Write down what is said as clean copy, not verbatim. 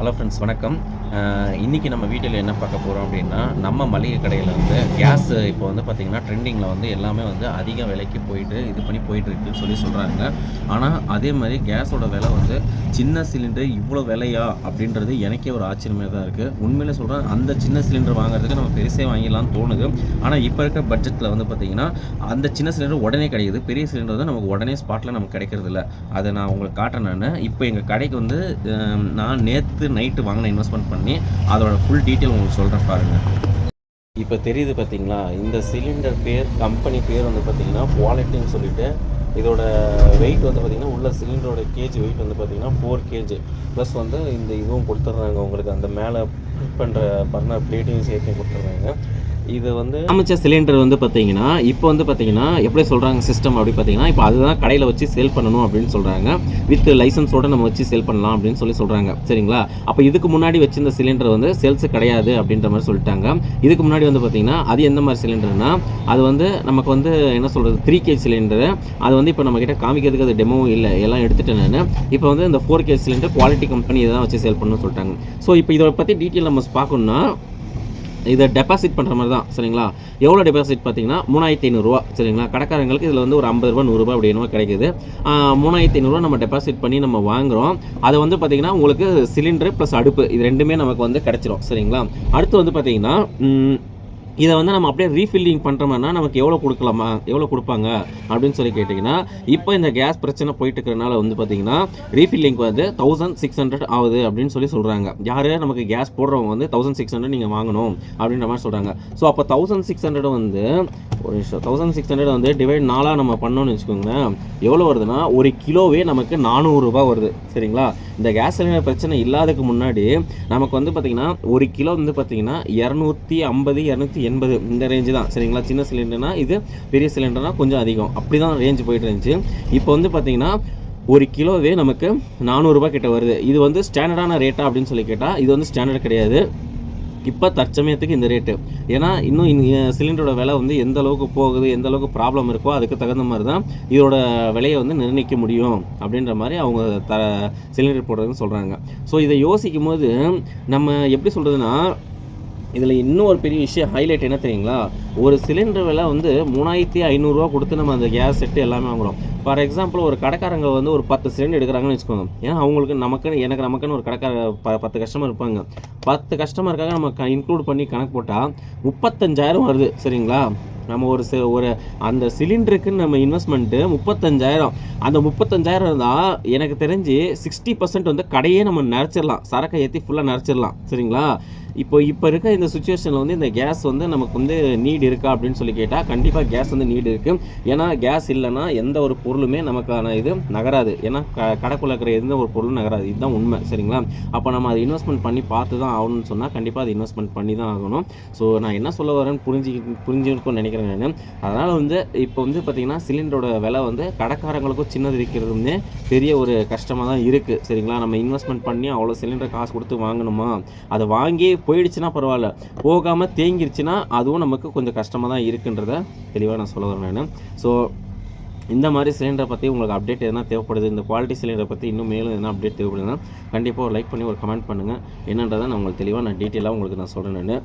Hello friends, வணக்கம். இன்றைக்கி நம்ம வீட்டில் என்ன பார்க்க போகிறோம் அப்படின்னா, நம்ம மளிகை கடையில் வந்து கேஸ் இப்போ வந்து பார்த்திங்கன்னா ட்ரெண்டிங்கில் வந்து எல்லாமே வந்து அதிக விலைக்கு போயிட்டுருக்குன்னு சொல்லி சொல்கிறாங்க. ஆனால் அதே மாதிரி கேஸோட விலை வந்து சின்ன சிலிண்டர் இவ்வளோ விலையா அப்படின்றது எனக்கே ஒரு ஆச்சரியமாக தான் இருக்குது. உண்மையிலே சொல்கிறேன், அந்த சின்ன சிலிண்டர் வாங்குறதுக்கு நம்ம பெருசே வாங்கிடலாம்னு தோணுது. ஆனால் இப்போ இருக்க பட்ஜெட்டில் வந்து பார்த்திங்கன்னா அந்த சின்ன சிலிண்டர் உடனே கிடைக்குது. பெரிய சிலிண்டர் தான் நமக்கு உடனே ஸ்பாட்டில் நமக்கு கிடைக்கிறது இல்லை. அதை நான் உங்களுக்கு காட்டுறேன். இப்போ எங்கள் கடைக்கு வந்து நான் நேற்று நைட்டு வாங்கின இன்வெஸ்ட்மெண்ட் பண்ணி அதோட ஃபுல் டீட்டெயில் உங்களுக்கு சொல்கிறேன் பாருங்கள். இப்போ தெரியுது பார்த்தீங்களா, இந்த சிலிண்டர் பேர், கம்பெனி பேர் வந்து பார்த்தீங்கன்னா குவாலிட்டின்னு சொல்லிட்டு, இதோட வெயிட் வந்து பார்த்திங்கன்னா உள்ள சிலிண்டரோட கேஜி வெயிட் வந்து பார்த்திங்கன்னா 4 kg ப்ளஸ் வந்து இந்த இதுவும் கொடுத்துட்றாங்க உங்களுக்கு. அந்த மேலே ஃபிட் பண்ணுற பர்னர் பிளேட்டையும் சேர்த்து கொடுத்துட்றாங்க. இது வந்து அமைச்ச சிலிண்டர் வந்து பார்த்தீங்கன்னா இப்போ வந்து பார்த்தீங்கன்னா எப்படி சொல்கிறாங்க சிஸ்டம் அப்படி பார்த்தீங்கன்னா, இப்போ அதுதான் கடையில் வச்சு சேல் பண்ணணும் அப்படின்னு சொல்கிறாங்க. வித் லைசன்ஸோடு நம்ம வச்சு சேல் பண்ணலாம் அப்படின்னு சொல்கிறாங்க. சரிங்களா? அப்போ இதுக்கு முன்னாடி வச்சிருந்த சிலிண்டர் வந்து சேல்ஸு கிடையாது அப்படின்ற மாதிரி சொல்லிட்டாங்க. இதுக்கு முன்னாடி வந்து பார்த்தீங்கன்னா அது எந்த மாதிரி சிலிண்டர்னா, அது வந்து நமக்கு வந்து என்ன சொல்கிறது 3 kg சிலிண்டரு. அது வந்து இப்போ நம்மக்கிட்ட காமிக்கிறதுக்கு அது டெமோவும் இல்லை, எல்லாம் எடுத்துட்டேன் நான். இப்போ வந்து இந்த 4 kg சிலிண்டர் குவாலிட்டி கம்பெனி இதை தான் வச்சு சேல் பண்ணணும்னு சொல்லிட்டாங்க. ஸோ இப்போ இதை பற்றி டீட்டெயில் நம்ம பார்க்கணுன்னா, இதை டெபாசிட் பண்ணுற மாதிரி தான். சரிங்களா? எவ்வளோ டெபாசிட் பார்த்தீங்கன்னா 3500 சரிங்களா? கடைக்காரங்களுக்கு இதில் வந்து ஒரு 50 ரூபா 100 ரூபா அப்படி என்னவோ கிடைக்குது. 3500 நம்ம டெபாசிட் பண்ணி நம்ம வாங்குகிறோம். அதை வந்து பார்த்திங்கன்னா உங்களுக்கு சிலிண்டரு ப்ளஸ் அடுப்பு இது ரெண்டுமே நமக்கு வந்து கிடச்சிரும். சரிங்களா? அடுத்து வந்து பார்த்திங்கன்னா இதை வந்து நம்ம அப்படியே ரீஃபில்லிங் பண்ணுறோம்னா நமக்கு எவ்வளோ கொடுக்கலாமா, எவ்வளோ கொடுப்பாங்க அப்படின்னு சொல்லி கேட்டிங்கன்னா, இப்போ இந்த கேஸ் பிரச்சனை போயிட்டு இருக்கிறனால வந்து பார்த்திங்கன்னா ரீஃபில்லிங் வந்து 1600 ஆகுது அப்படின்னு சொல்கிறாங்க. யார் நமக்கு கேஸ் போடுறவங்க வந்து 1600 நீங்கள் வாங்கணும் அப்படின்ற மாதிரி சொல்கிறாங்க. ஸோ அப்போ 1600 வந்து ஒரு நிமிஷம் 1600 வந்து டிவைட் 4 நம்ம பண்ணோன்னு வச்சுக்கோங்களேன், எவ்வளோ வருதுன்னா ஒரு கிலோவே நமக்கு 400 ரூபா வருது. சரிங்களா? இந்த கேஸ் சிலிண்டர் பிரச்சனை இல்லாததுக்கு முன்னாடி நமக்கு வந்து பார்த்திங்கன்னா ஒரு கிலோ வந்து பார்த்திங்கன்னா 250 280 இந்த ரேஞ்சு தான். சரிங்களா? சின்ன சிலிண்டர்னா இது, பெரிய சிலிண்டர்னா கொஞ்சம் அதிகம், அப்படி தான் ரேஞ்சு போயிட்டு இருந்துச்சு. இப்போ வந்து பார்த்திங்கன்னா ஒரு கிலோவே நமக்கு 400 ரூபா கிட்ட வருது. இது வந்து ஸ்டாண்டர்டான ரேட்டா அப்படின்னு சொல்லி கேட்டால் இது வந்து ஸ்டாண்டர்ட் கிடையாது. இப்போ தற்சமயத்துக்கு இந்த ரேட்டு. ஏன்னா இன்னும் சிலிண்டரோட விலை வந்து எந்த அளவுக்கு போகுது, எந்த அளவுக்கு ப்ராப்ளம் இருக்கோ அதுக்கு தகுந்த மாதிரி தான் இதோட விலையை வந்து நிர்ணயிக்க முடியும் அப்படின்ற மாதிரி அவங்க சிலிண்டர் போடுறதுன்னு சொல்கிறாங்க. ஸோ இதை யோசிக்கும் போது நம்ம எப்படி சொல்கிறதுனா, இதில் இன்னும் ஒரு பெரிய விஷயம் ஹைலைட் என்ன தெரியுங்களா, ஒரு சிலிண்டர் விலை வந்து 3500 ரூபா கொடுத்து நம்ம அந்த கேஸ் செட்டு எல்லாமே வாங்குகிறோம். ஃபார் எக்ஸாம்பிள் ஒரு கடைக்காரங்க வந்து ஒரு 10 சிலிண்டர் எடுக்கிறாங்கன்னு வச்சுக்கோங்க. ஏன்னா அவங்களுக்கு நமக்குன்னு ஒரு கடைக்கார 10 கஸ்டமர் இருப்பாங்க. 10 கஸ்டமருக்காக நம்ம இன்க்ளூட் பண்ணி கணக்கு போட்டால் 35,000 வருது. சரிங்களா? நம்ம ஒரு அந்த சிலிண்டருக்குன்னு நம்ம இன்வெஸ்ட்மெண்ட்டு 35,000. அந்த 35,000 இருந்தால் எனக்கு தெரிஞ்சு 60% வந்து கடையே நம்ம நிறச்சிடலாம், சரக்கை ஏற்றி ஃபுல்லாக நிறச்சிடலாம். சரிங்களா? இப்போ இருக்க இந்த சுச்சுவேஷனில் வந்து இந்த கேஸ் வந்து நமக்கு வந்து நீட் இருக்கா அப்படின்னு சொல்லி கேட்டால் கண்டிப்பாக கேஸ் வந்து நீட் இருக்குது. ஏன்னா கேஸ் இல்லைன்னா எந்த ஒரு பொருளுமே நமக்கான இது நகராது. ஏன்னா கடைக்குள்ள இருக்கிற எந்த ஒரு பொருளும் நகராது. இதுதான் உண்மை. சரிங்களா? அப்போ நம்ம அதை இன்வெஸ்ட்மெண்ட் பண்ணி பார்த்து தான் ஆகணும்னு சொன்னால் கண்டிப்பாக அதை இன்வெஸ்ட்மெண்ட் பண்ணி தான் ஆகணும். ஸோ நான் என்ன சொல்ல வரேன்னு புரிஞ்சுருக்கும்னு நினைக்கிறேன் நான். அதனால் வந்து இப்போ வந்து பார்த்திங்கன்னா சிலிண்டரோட விலை வந்து கடைக்காரங்களுக்கும் சின்னது இருக்கிறதுமே பெரிய ஒரு கஷ்டமாக தான் இருக்குது. சரிங்களா? நம்ம இன்வெஸ்ட்மெண்ட் பண்ணி அவ்வளோ சிலிண்டர் காசு கொடுத்து வாங்கணுமா, அதை வாங்கி போயிடுச்சுன்னா பரவாயில்ல, போகாமல் தேங்கிருச்சுன்னா அதுவும் நமக்கு கொஞ்சம் கஷ்டமாக தான் இருக்குன்றத தெளிவாக நான் சொல்ல வரேன் நான். ஸோ இந்த மாதிரி சிலிண்டரை பற்றி உங்களுக்கு அப்டேட் எதனா தேவைப்படுது, இந்த குவாலிட்டி சிலிண்டரை பற்றி இன்னும் மேலும் எதனா அப்டேட் தேவைப்படுதுன்னா கண்டிப்பாக ஒரு லைக் பண்ணி ஒரு கமெண்ட் பண்ணுங்கள். என்னன்றதை நான் உங்களுக்கு தெளிவாக டீட்டெயிலாக உங்களுக்கு நான் சொல்கிறேன் நான்.